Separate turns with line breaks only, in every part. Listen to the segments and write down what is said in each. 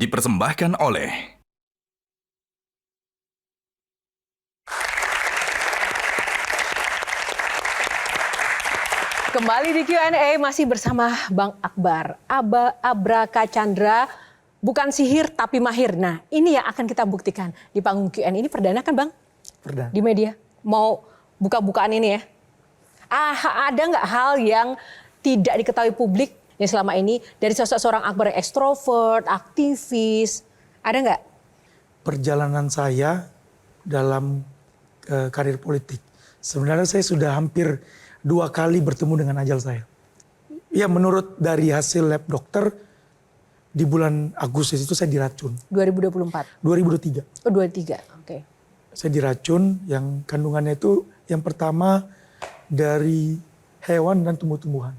dipersembahkan oleh
Kembali di Q&A masih bersama Bang Akbar. Abraka Chandra, bukan sihir tapi mahir. Nah, ini yang akan kita buktikan di panggung Q&A. Ini perdana kan, Bang?
Perdana.
Di media. Mau buka-bukaan ini ya. Ada nggak hal yang tidak diketahui publik yang selama ini dari sosok seorang Akbar yang ekstrovert, aktivis? Ada nggak?
Perjalanan saya dalam karir politik. Sebenarnya saya sudah hampir 2 kali bertemu dengan ajal saya. Ya, menurut dari hasil lab dokter, di bulan Agustus itu saya diracun.
2024?
2023.
Oh, 23, oke.
Saya diracun yang kandungannya itu yang pertama dari hewan dan tumbuh-tumbuhan.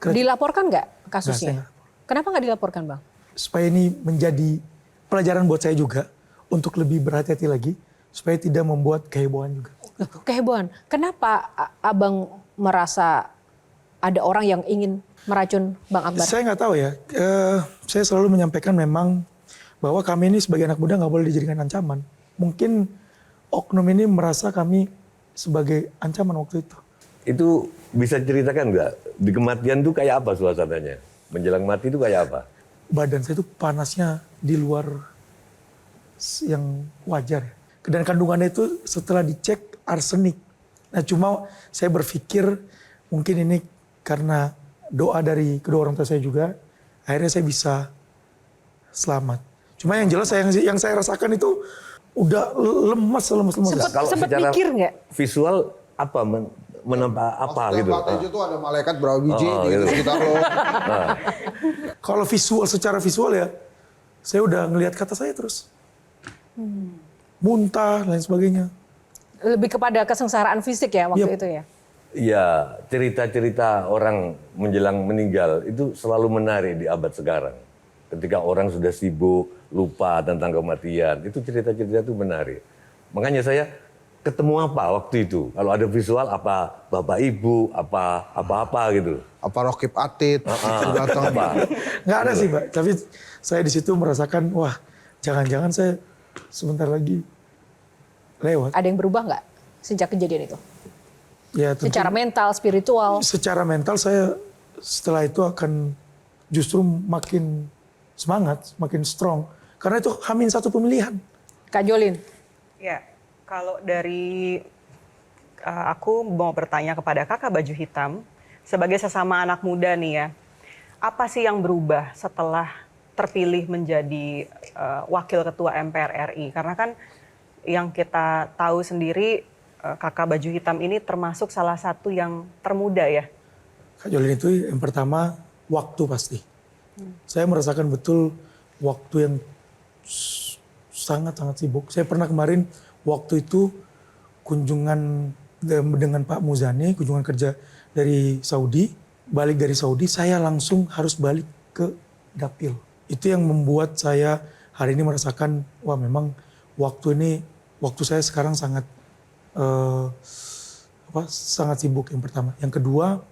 Dilaporkan nggak
Nggak, saya
kasusnya?
nggak.
Kenapa nggak dilaporkan, Bang?
Supaya ini menjadi pelajaran buat saya juga untuk lebih berhati-hati lagi, supaya tidak membuat kehebohan juga.
Loh, kehebohan. Kenapa Abang merasa ada orang yang ingin meracun Bang Akbar?
Saya nggak tahu ya. Saya selalu menyampaikan memang bahwa kami ini sebagai anak muda nggak boleh dijadikan ancaman. Mungkin oknum ini merasa kami sebagai ancaman waktu itu.
Itu bisa ceritakan nggak? Di kematian tuh kayak apa suasananya? Menjelang mati itu kayak apa?
Badan saya itu panasnya di luar yang wajar ya. Dan kandungannya itu setelah dicek arsenik. Nah, cuma saya berpikir mungkin ini karena doa dari kedua orang tua saya juga, akhirnya saya bisa selamat. Cuma yang jelas yang saya rasakan itu udah lemas.
Sempet mikir nggak?
Visual apa menambah apa gitu?
Itu tuh ada malaikat berapa biji di
gitu.
sekitar lo.
Kalau visual, secara visual ya, saya udah ngelihat kata saya terus. Muntah, lain sebagainya.
Lebih kepada kesengsaraan fisik ya waktu
Yep.
itu ya?
Ya, cerita-cerita orang menjelang meninggal itu selalu menarik di abad sekarang. Ketika orang sudah sibuk, lupa tentang kematian, itu cerita-cerita itu menarik. Makanya saya ketemu apa waktu itu? Kalau ada visual apa bapak ibu, apa gitu.
Apa Rokib Atid datang
Apa?
Nggak ada sih, Mbak. Tapi saya di situ merasakan, wah, jangan-jangan saya sebentar lagi lewat.
Ada yang berubah nggak sejak kejadian itu?
Ya, tentu,
Secara mental, spiritual?
secara mental saya setelah itu akan justru makin semangat, makin strong. Karena itu hamin satu pemilihan.
Kak Jolin?
Ya, kalau dari aku mau bertanya kepada kakak baju hitam, sebagai sesama anak muda nih ya, apa sih yang berubah setelah terpilih menjadi wakil ketua MPR RI? Karena kan yang kita tahu sendiri kakak baju hitam ini termasuk salah satu yang termuda ya.
Kak Jolin itu yang pertama waktu pasti. Saya merasakan betul waktu yang sangat-sangat sibuk. Saya pernah kemarin waktu itu kunjungan dengan Pak Muzani, kunjungan kerja dari Saudi. Balik dari Saudi, saya langsung harus balik ke dapil. Itu yang membuat saya hari ini merasakan, wah memang waktu saya sekarang sangat sangat sibuk yang pertama. Yang kedua,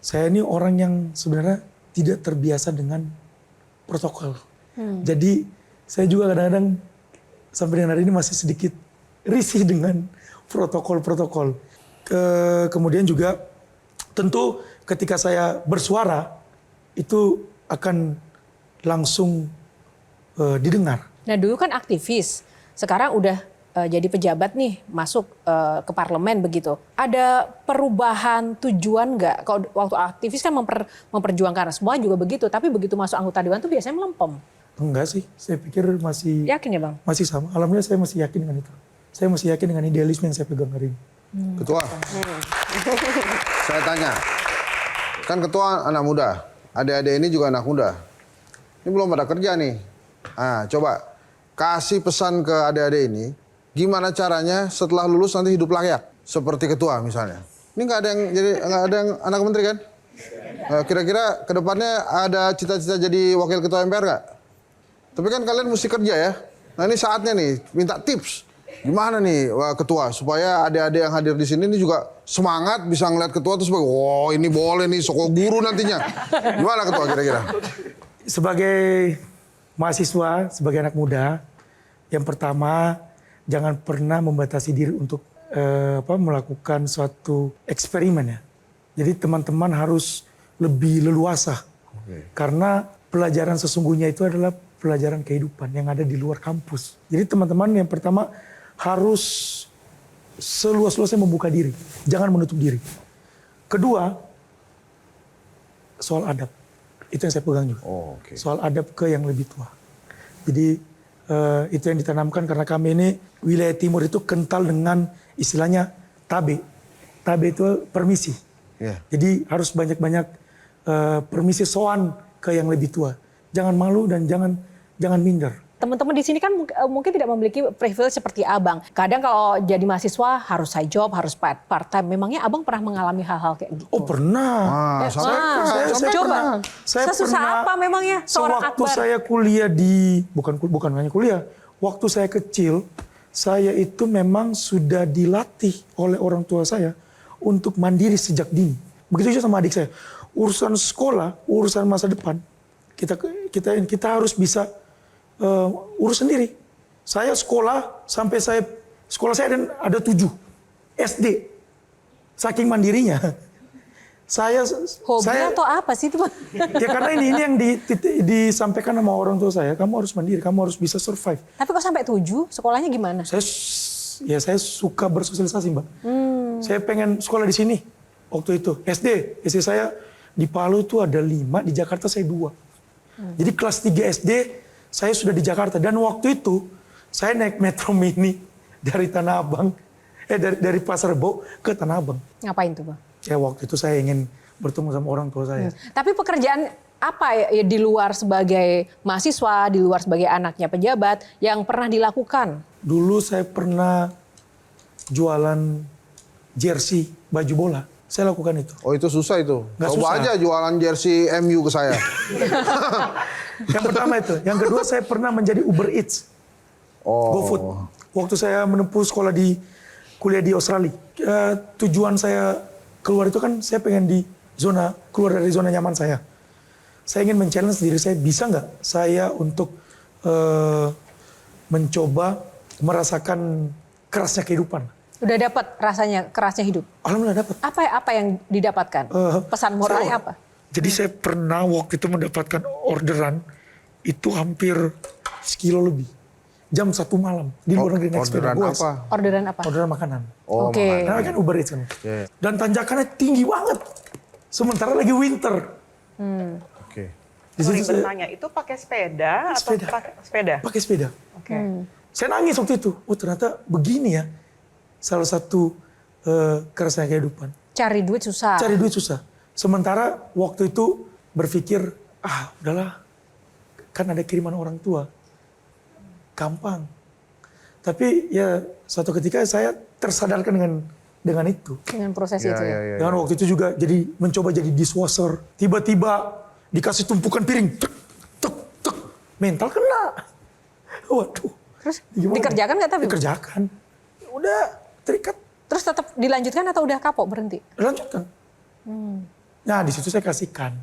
saya ini orang yang sebenarnya tidak terbiasa dengan protokol. Jadi saya juga kadang-kadang sampai dengan hari ini masih sedikit risih dengan protokol-protokol. Kemudian juga tentu ketika saya bersuara itu akan langsung didengar.
Nah dulu kan aktivis, sekarang udah jadi pejabat nih, masuk ke parlemen begitu. Ada perubahan tujuan nggak? Kalau waktu aktivis kan memperjuangkan, semua juga begitu. Tapi begitu masuk anggota dewan tuh biasanya melempem.
Enggak sih, saya pikir masih
Yakin ya Bang?
masih sama. Alhamdulillah saya masih yakin dengan itu. Saya masih yakin dengan idealisme yang saya pegang hari ini.
Ketua. Saya tanya. Kan ketua anak muda. Adik-adik ini juga anak muda. Ini belum pada kerja nih. Nah, coba kasih pesan ke adik-adik ini. Gimana caranya setelah lulus nanti hidup layak seperti ketua misalnya. Ini nggak ada yang anak menteri kan? Kira-kira kedepannya ada cita-cita jadi wakil ketua MPR nggak? Tapi kan kalian mesti kerja ya. Nah ini saatnya nih minta tips. Gimana nih ketua supaya adik-adik yang hadir di sini ini juga semangat bisa ngeliat ketua terus wow ini boleh nih soko guru nantinya. Gimana ketua kira-kira?
Sebagai mahasiswa sebagai anak muda, yang pertama jangan pernah membatasi diri untuk melakukan suatu eksperimen ya. Jadi teman-teman harus lebih leluasa. Karena pelajaran sesungguhnya itu adalah pelajaran kehidupan yang ada di luar kampus. Jadi teman-teman yang pertama harus seluas-luasnya membuka diri, jangan menutup diri. Kedua, soal adab. Itu yang saya pegang juga. Soal adab ke yang lebih tua. Jadi itu yang ditanamkan karena kami ini wilayah timur itu kental dengan istilahnya tabe. Tabe itu permisi. Jadi harus banyak-banyak permisi soan ke yang lebih tua. Jangan malu dan jangan minder.
Teman-teman di sini kan mungkin tidak memiliki privilege seperti Abang. Kadang kalau jadi mahasiswa harus side job, harus part-time. Memangnya Abang pernah mengalami hal-hal kayak gitu?
Oh pernah.
Saya coba. Sesusah apa memangnya seorang
Waktu
Akbar?
saya kuliah di, bukan hanya kuliah. Waktu saya kecil, saya itu memang sudah dilatih oleh orang tua saya untuk mandiri sejak dini. Begitu juga sama adik saya. Urusan sekolah, urusan masa depan, kita harus bisa urus sendiri. Saya sekolah sampai sekolah saya ada 7 SD. Saking mandirinya.
Hobi atau apa sih itu?
Ya karena ini yang disampaikan sama orang tua saya, kamu harus mandiri, kamu harus bisa survive.
Tapi kok sampai 7? Sekolahnya gimana?
Saya suka bersosialisasi, Mbak. Saya pengen sekolah di sini waktu itu. SD saya di Palu itu ada 5, di Jakarta saya 2. Jadi kelas 3 SD saya sudah di Jakarta dan waktu itu saya naik Metro Mini dari Tanah Abang, dari Pasar Rebo ke Tanah Abang.
Ngapain tuh, Bang?
Ya waktu itu saya ingin bertemu sama orang tua saya.
Tapi pekerjaan apa ya di luar sebagai mahasiswa, di luar sebagai anaknya pejabat yang pernah dilakukan?
Dulu saya pernah jualan jersey baju bola. Saya lakukan itu.
Oh itu susah itu.
Nggak
Coba
susah.
aja jualan jersey MU ke saya.
Yang pertama itu. Yang kedua saya pernah menjadi Uber Eats. GoFood. Waktu saya menempuh sekolah kuliah di Australia. Tujuan saya keluar itu kan saya pengen keluar dari zona nyaman saya. Saya ingin men-challenge diri saya, bisa nggak saya untuk mencoba merasakan kerasnya kehidupan.
Udah dapat rasanya kerasnya hidup?
Alhamdulillah dapat.
Apa yang didapatkan? Pesan moralnya apa?
Jadi saya pernah waktu itu mendapatkan orderan itu hampir sekilo lebih. Jam 1 malam di luar negeri naik sepeda.
Orderan apa?
Orderan apa?
Orderan makanan.
Oh,
Oke.
makanan.
Karena kan Uber Eats kan.
Oke.
Dan tanjakannya tinggi banget. Sementara lagi winter.
Oke.
Di
Sorry
situ saya
bertanya, itu pakai sepeda atau
Sepeda.
pakai sepeda?
pakai sepeda.
Oke.
Saya nangis waktu itu. Oh ternyata begini ya. Salah satu kerasnya kehidupan.
Cari duit susah.
Cari duit susah. Sementara waktu itu berpikir, udahlah. Kan ada kiriman orang tua. Gampang. Tapi ya suatu ketika saya tersadarkan dengan itu.
Dengan proses itu ya.
Dan waktu itu juga mencoba jadi dishwasher. Tiba-tiba dikasih tumpukan piring. Tek, tek, tek. Mental kena. Waduh.
Terus
Gimana?
dikerjakan nggak tapi?
Dikerjakan. Udah terikat.
Terus tetap dilanjutkan atau udah kapok berhenti?
Lanjutkan. Nah di situ saya kasihkan.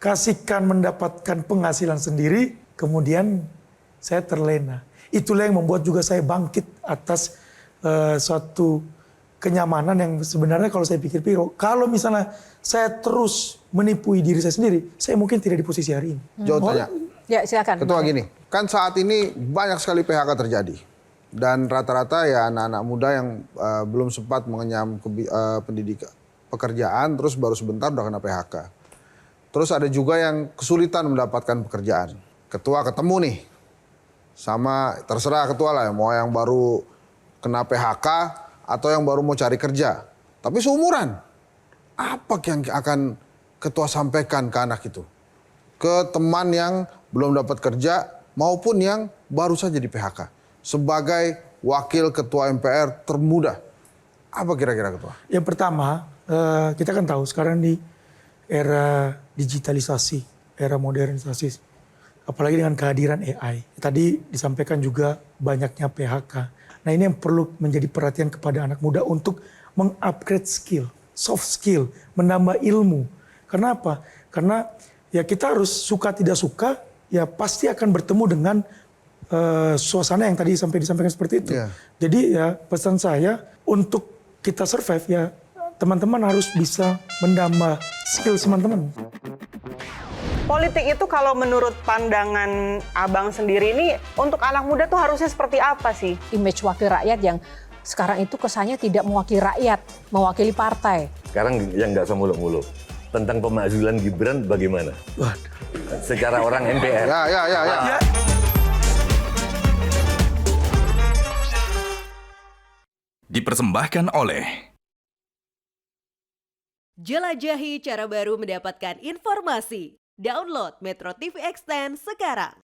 Kasihkan mendapatkan penghasilan sendiri. Kemudian saya terlena. Itulah yang membuat juga saya bangkit atas suatu kenyamanan yang sebenarnya kalau saya pikir-pikir. Kalau misalnya saya terus menipui diri saya sendiri. Saya mungkin tidak di posisi hari ini.
Jawab tanya.
Ya silakan.
Ketua gini, kan saat ini banyak sekali PHK terjadi. Dan rata-rata ya anak-anak muda yang belum sempat mengenyam pendidikan, pekerjaan, terus baru sebentar udah kena PHK. Terus ada juga yang kesulitan mendapatkan pekerjaan. Ketua ketemu nih, sama terserah ketua lah, mau yang baru kena PHK atau yang baru mau cari kerja. Tapi seumuran, apa yang akan ketua sampaikan ke anak itu? Ke teman yang belum dapat kerja maupun yang baru saja di PHK. Sebagai wakil ketua MPR termuda, apa kira-kira ketua?
Yang pertama, kita kan tahu sekarang di era digitalisasi, era modernisasi, apalagi dengan kehadiran AI. Tadi disampaikan juga banyaknya PHK. Nah ini yang perlu menjadi perhatian kepada anak muda untuk mengupgrade skill, soft skill, menambah ilmu. Kenapa? Karena ya kita harus suka tidak suka ya pasti akan bertemu dengan suasana yang tadi disampaikan seperti itu.
Iya.
Jadi ya pesan saya untuk kita survive ya teman-teman harus bisa menambah skill teman-teman.
Politik itu kalau menurut pandangan Abang sendiri ini untuk anak muda tuh harusnya seperti apa sih?
Image wakil rakyat yang sekarang itu kesannya tidak mewakili rakyat, mewakili partai.
Sekarang yang nggak usah muluk-muluk. Tentang pemakzulan Gibran bagaimana?
Waduh.
Secara orang MPR.
Ya.
Dipersembahkan oleh
Jelajahi cara baru mendapatkan informasi. Download Metro TV Extend sekarang.